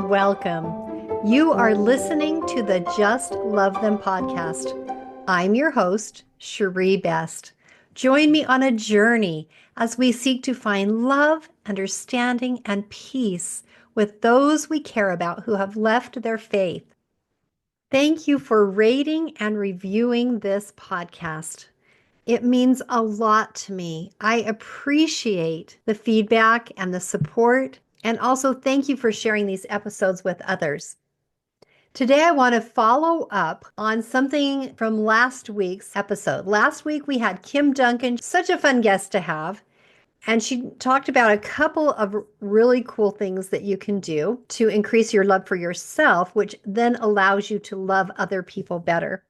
welcome. You are listening to the Just Love Them podcast. I'm your host, Shiree Best. Join me on a journey as we seek to find love, understanding, and peace with those we care about who have left their faith. Thank you for rating and reviewing this podcast. It means a lot to me. I appreciate the feedback and the support. And also, thank you for sharing these episodes with others. Today, I want to follow up on something from last week's episode. Last week, we had Kim Duncan, such a fun guest to have. And she talked about a couple of really cool things that you can do to increase your love for yourself, which then allows you to love other people better.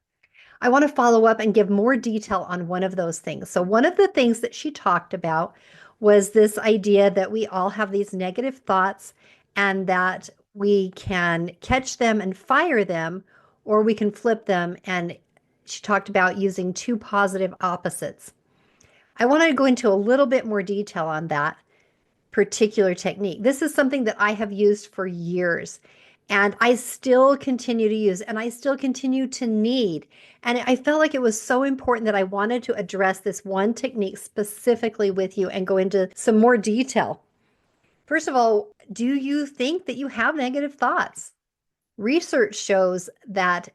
I want to follow up and give more detail on one of those things. So, one of the things that she talked about was this idea that we all have these negative thoughts and that we can catch them and fire them, or we can flip them. And she talked about using two positive opposites. I want to go into a little bit more detail on that particular technique. This is something that I have used for years and I still continue to use and I still continue to need. And I felt like it was so important that I wanted to address this one technique specifically with you and go into some more detail. First of all, do you think that you have negative thoughts? Research shows that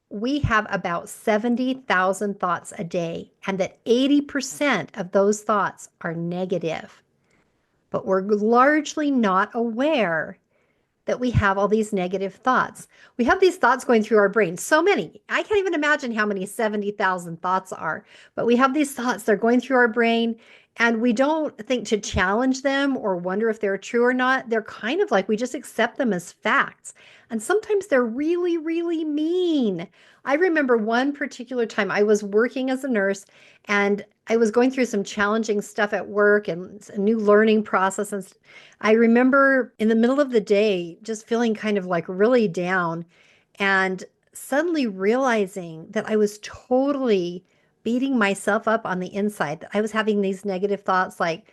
we have about 70,000 thoughts a day and that 80% of those thoughts are negative. But we're largely not aware that we have all these negative thoughts. We have these thoughts going through our brain, so many. I can't even imagine how many 70,000 thoughts are, but we have these thoughts, they're going through our brain, and we don't think to challenge them or wonder if they're true or not. They're kind of like we just accept them as facts. And sometimes they're really, really mean. I remember one particular time I was working as a nurse and I was going through some challenging stuff at work and a new learning process. And I remember in the middle of the day just feeling kind of like really down and suddenly realizing that I was totally beating myself up on the inside, that I was having these negative thoughts like,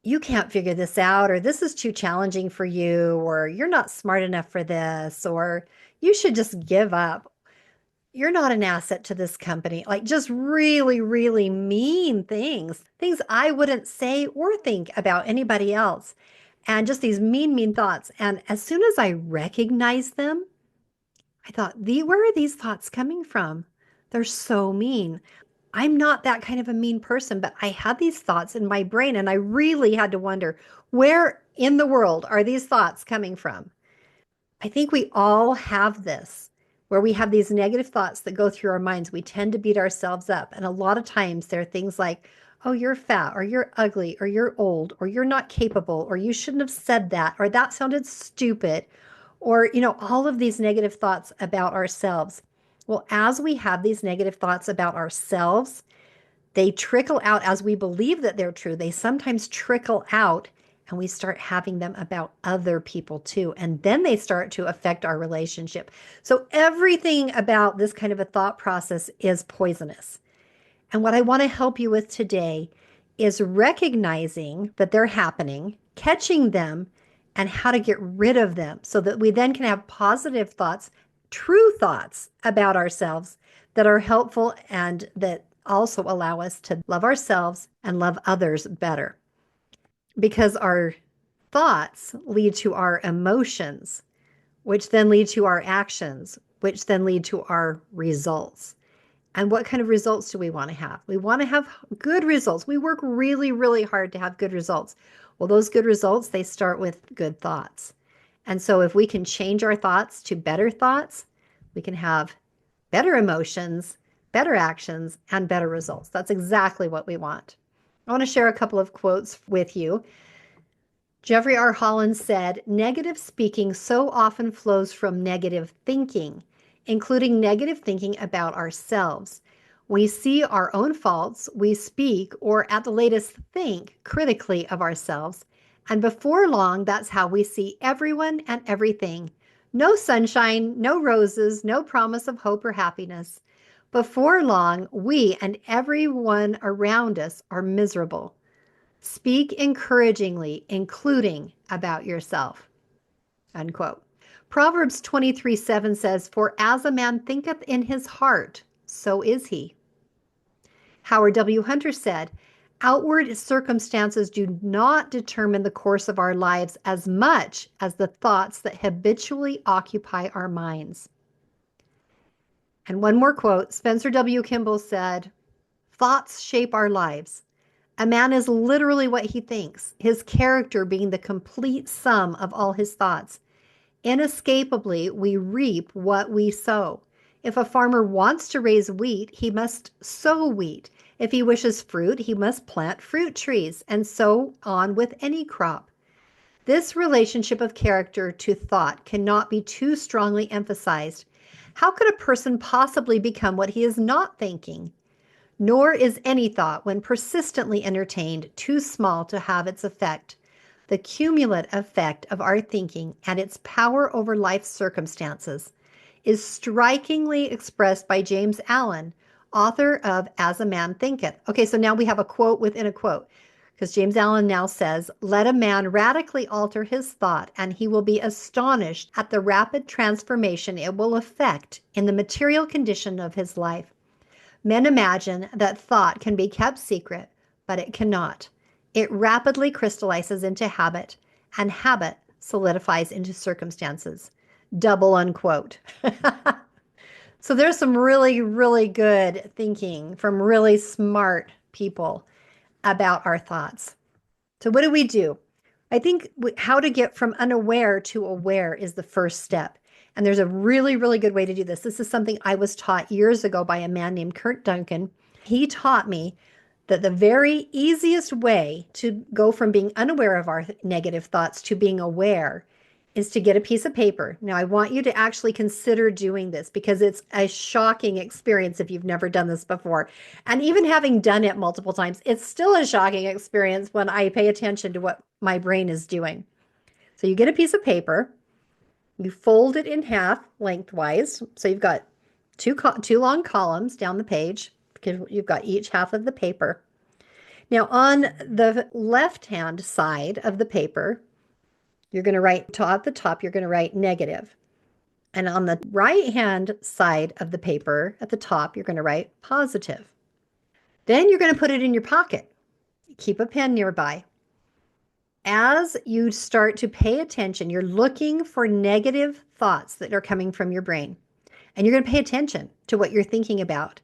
you can't figure this out, or this is too challenging for you, or you're not smart enough for this, or you should just give up. You're not an asset to this company. Like just really, really mean things, things I wouldn't say or think about anybody else. And just these mean, mean thoughts. And as soon as I recognized them, I thought, where are these thoughts coming from? They're so mean. I'm not that kind of a mean person, but I had these thoughts in my brain and I really had to wonder, where in the world are these thoughts coming from? I think we all have this where we have these negative thoughts that go through our minds. We tend to beat ourselves up. And a lot of times there are things like, oh, you're fat, or you're ugly, or you're old, or you're not capable, or you shouldn't have said that, or that sounded stupid, or, all of these negative thoughts about ourselves. Well, as we have these negative thoughts about ourselves, they trickle out as we believe that they're true. They sometimes trickle out and we start having them about other people too. And then they start to affect our relationship. So everything about this kind of a thought process is poisonous. And what I want to help you with today is recognizing that they're happening, catching them, and how to get rid of them so that we then can have positive thoughts, true thoughts about ourselves that are helpful and that also allow us to love ourselves and love others better. Because our thoughts lead to our emotions, which then lead to our actions, which then lead to our results. And what kind of results do we want to have? We want to have good results. We work really, really hard to have good results. Well, those good results, they start with good thoughts. And so if we can change our thoughts to better thoughts, we can have better emotions, better actions, and better results. That's exactly what we want. I want to share a couple of quotes with you. Jeffrey R. Holland said, negative speaking so often flows from negative thinking, including negative thinking about ourselves. We see our own faults, we speak, or at the latest think critically of ourselves, and before long, that's how we see everyone and everything. No sunshine, no roses, no promise of hope or happiness. Before long, we and everyone around us are miserable. Speak encouragingly, including about yourself. Unquote. Proverbs 23:7 says, "For as a man thinketh in his heart, so is he." Howard W. Hunter said, "Outward circumstances do not determine the course of our lives as much as the thoughts that habitually occupy our minds." And one more quote, Spencer W. Kimball said, "Thoughts shape our lives. A man is literally what he thinks, his character being the complete sum of all his thoughts. Inescapably, we reap what we sow. If a farmer wants to raise wheat, he must sow wheat. If he wishes fruit, he must plant fruit trees, and so on with any crop. This relationship of character to thought cannot be too strongly emphasized. How could a person possibly become what he is not thinking? Nor is any thought, when persistently entertained, too small to have its effect. The cumulative effect of our thinking and its power over life's circumstances is strikingly expressed by James Allen, author of As a Man Thinketh. Okay, so now we have a quote within a quote, because James Allen now says, "Let a man radically alter his thought, and he will be astonished at the rapid transformation it will effect in the material condition of his life. Men imagine that thought can be kept secret, but it cannot. It rapidly crystallizes into habit, and habit solidifies into circumstances." Double unquote. So there's some really, really good thinking from really smart people about our thoughts. So what do? I think how to get from unaware to aware is the first step. And there's a really, really good way to do this. This is something I was taught years ago by a man named Kurt Duncan. He taught me that the very easiest way to go from being unaware of our negative thoughts to being aware is to get a piece of paper. Now, I want you to actually consider doing this because it's a shocking experience if you've never done this before. And even having done it multiple times, it's still a shocking experience when I pay attention to what my brain is doing. So you get a piece of paper, you fold it in half lengthwise. So you've got two long columns down the page because you've got each half of the paper. Now, on the left-hand side of the paper, you're going to write, at the top, you're going to write negative. And on the right-hand side of the paper, at the top, you're going to write positive. Then you're going to put it in your pocket. Keep a pen nearby. As you start to pay attention, you're looking for negative thoughts that are coming from your brain. And you're going to pay attention to what you're thinking about.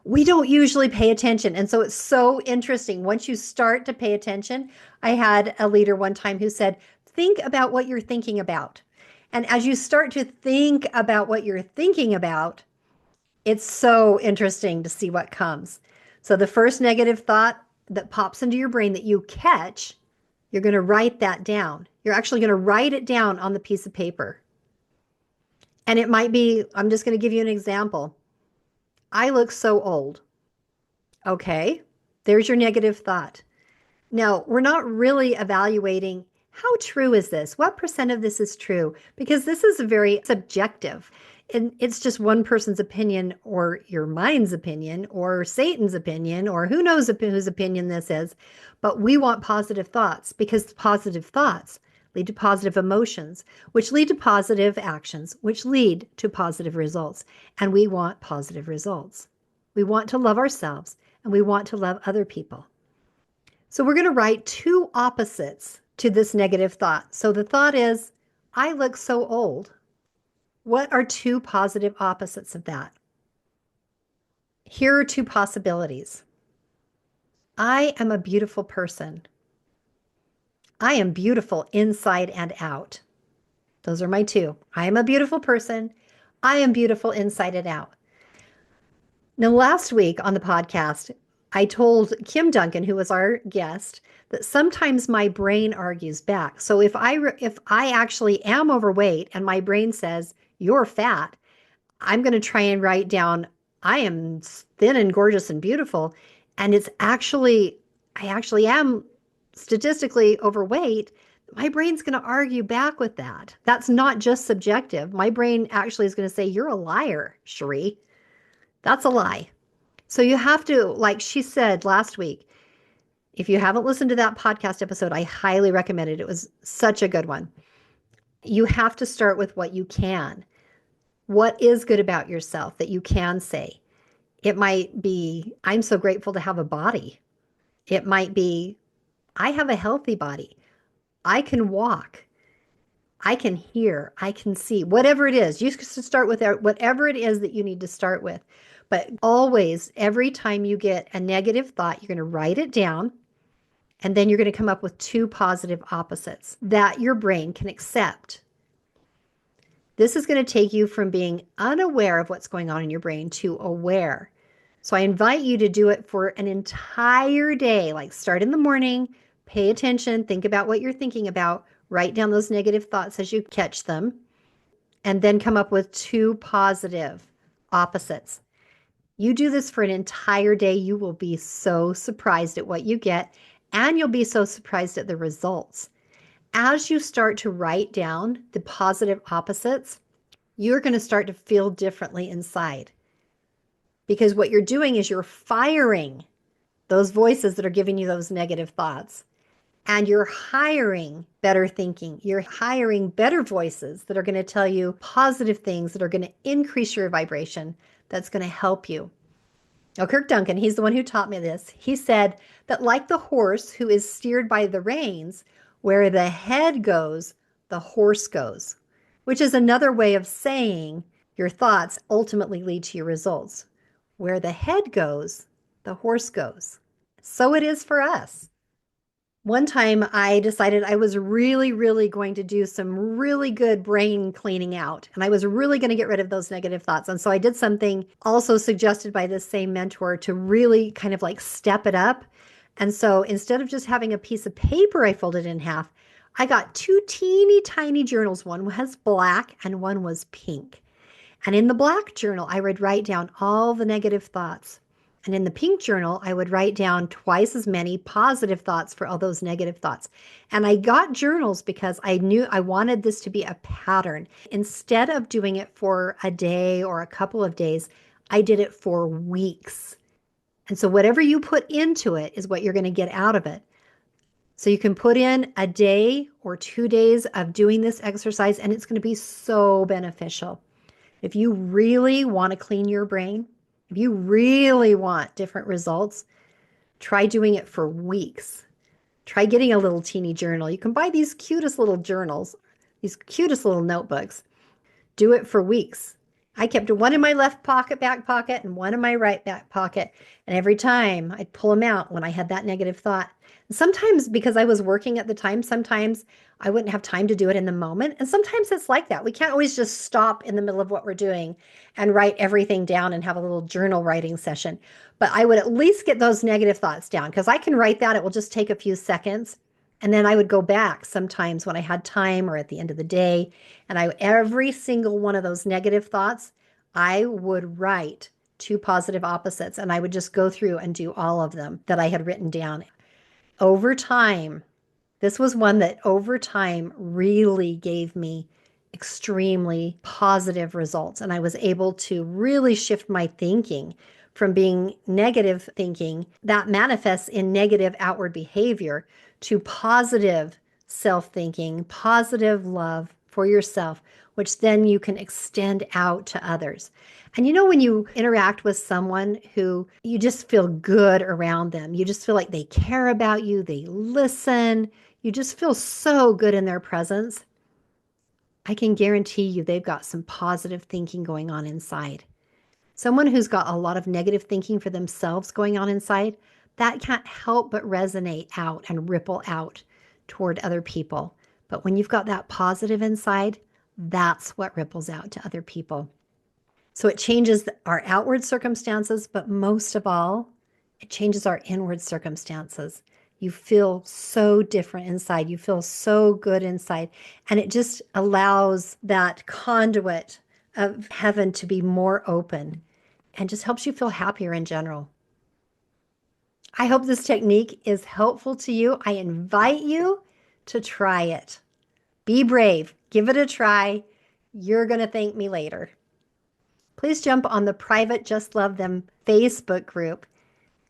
We don't usually pay attention. And so it's so interesting. Once you start to pay attention, I had a leader one time who said, think about what you're thinking about. And as you start to think about what you're thinking about, it's so interesting to see what comes. So the first negative thought that pops into your brain that you catch, you're going to write that down. You're actually going to write it down on the piece of paper. And it might be, I'm just going to give you an example. I look so old. Okay, there's your negative thought. Now, we're not really evaluating how true is this? What percent of this is true? Because this is very subjective. And it's just one person's opinion or your mind's opinion or Satan's opinion or who knows whose opinion this is. But we want positive thoughts because positive thoughts lead to positive emotions, which lead to positive actions, which lead to positive results. And we want positive results. We want to love ourselves and we want to love other people. So we're going to write two opposites to this negative thought. So the thought is, I look so old. What are two positive opposites of that? Here are two possibilities. I am a beautiful person. I am beautiful inside and out. Those are my two. I am a beautiful person. I am beautiful inside and out. Now, last week on the podcast, I told Kim Duncan, who was our guest, that sometimes my brain argues back. So if I actually am overweight and my brain says, you're fat, I'm going to try and write down, I am thin and gorgeous and beautiful. And I actually am statistically overweight. My brain's going to argue back with that. That's not just subjective. My brain actually is going to say, you're a liar, Shiree. That's a lie. So you have to, like she said last week, if you haven't listened to that podcast episode, I highly recommend it. It was such a good one. You have to start with what you can. What is good about yourself that you can say? It might be, I'm so grateful to have a body. It might be, I have a healthy body. I can walk. I can hear. I can see. Whatever it is, you should start with whatever it is that you need to start with. But always, every time you get a negative thought, you're going to write it down. And then you're going to come up with two positive opposites that your brain can accept. This is going to take you from being unaware of what's going on in your brain to aware. So I invite you to do it for an entire day. Like start in the morning, pay attention, think about what you're thinking about, write down those negative thoughts as you catch them, and then come up with two positive opposites. You do this for an entire day, you will be so surprised at what you get, and you'll be so surprised at the results. As you start to write down the positive opposites, you're going to start to feel differently inside. Because what you're doing is you're firing those voices that are giving you those negative thoughts. And you're hiring better thinking. You're hiring better voices that are going to tell you positive things that are going to increase your vibration, that's going to help you. Now, Kirk Duncan, he's the one who taught me this. He said that like the horse who is steered by the reins, where the head goes, the horse goes, which is another way of saying your thoughts ultimately lead to your results. Where the head goes, the horse goes. So it is for us. One time I decided I was really, really going to do some really good brain cleaning out. And I was really going to get rid of those negative thoughts. And so I did something also suggested by this same mentor to really kind of like step it up. And so instead of just having a piece of paper I folded in half, I got two teeny tiny journals. One was black and one was pink. And in the black journal, I would write down all the negative thoughts. And in the pink journal, I would write down twice as many positive thoughts for all those negative thoughts. And I got journals because I knew I wanted this to be a pattern. Instead of doing it for a day or a couple of days, I did it for weeks. And so whatever you put into it is what you're going to get out of it. So you can put in a day or 2 days of doing this exercise, and it's going to be so beneficial. If you really want to clean your brain, if you really want different results, try doing it for weeks. Try getting a little teeny journal. You can buy these cutest little journals, these cutest little notebooks. Do it for weeks. I kept one in my left pocket, back pocket, and one in my right back pocket. And every time I'd pull them out when I had that negative thought. Sometimes because I was working at the time, sometimes I wouldn't have time to do it in the moment. And sometimes it's like that. We can't always just stop in the middle of what we're doing and write everything down and have a little journal writing session. But I would at least get those negative thoughts down because I can write that. It will just take a few seconds. And then I would go back sometimes when I had time or at the end of the day. And every single one of those negative thoughts, I would write two positive opposites. And I would just go through and do all of them that I had written down. Over time, this was one that over time really gave me extremely positive results. And I was able to really shift my thinking from being negative thinking that manifests in negative outward behavior to positive self-thinking, positive love for yourself, which then you can extend out to others. And you know, when you interact with someone who you just feel good around them, you just feel like they care about you, they listen, you just feel so good in their presence. I can guarantee you they've got some positive thinking going on inside. Someone who's got a lot of negative thinking for themselves going on inside, that can't help but resonate out and ripple out toward other people. But when you've got that positive inside, that's what ripples out to other people. So it changes our outward circumstances, but most of all, it changes our inward circumstances. You feel so different inside. You feel so good inside. And it just allows that conduit of heaven to be more open and just helps you feel happier in general. I hope this technique is helpful to you. I invite you to try it. Be brave. Give it a try. You're going to thank me later. Please jump on the private Just Love Them Facebook group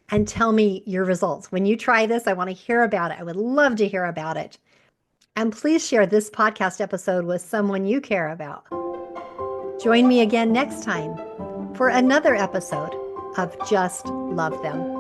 and tell me your results. When you try this, I want to hear about it. I would love to hear about it. And please share this podcast episode with someone you care about. Join me again next time for another episode of Just Love Them.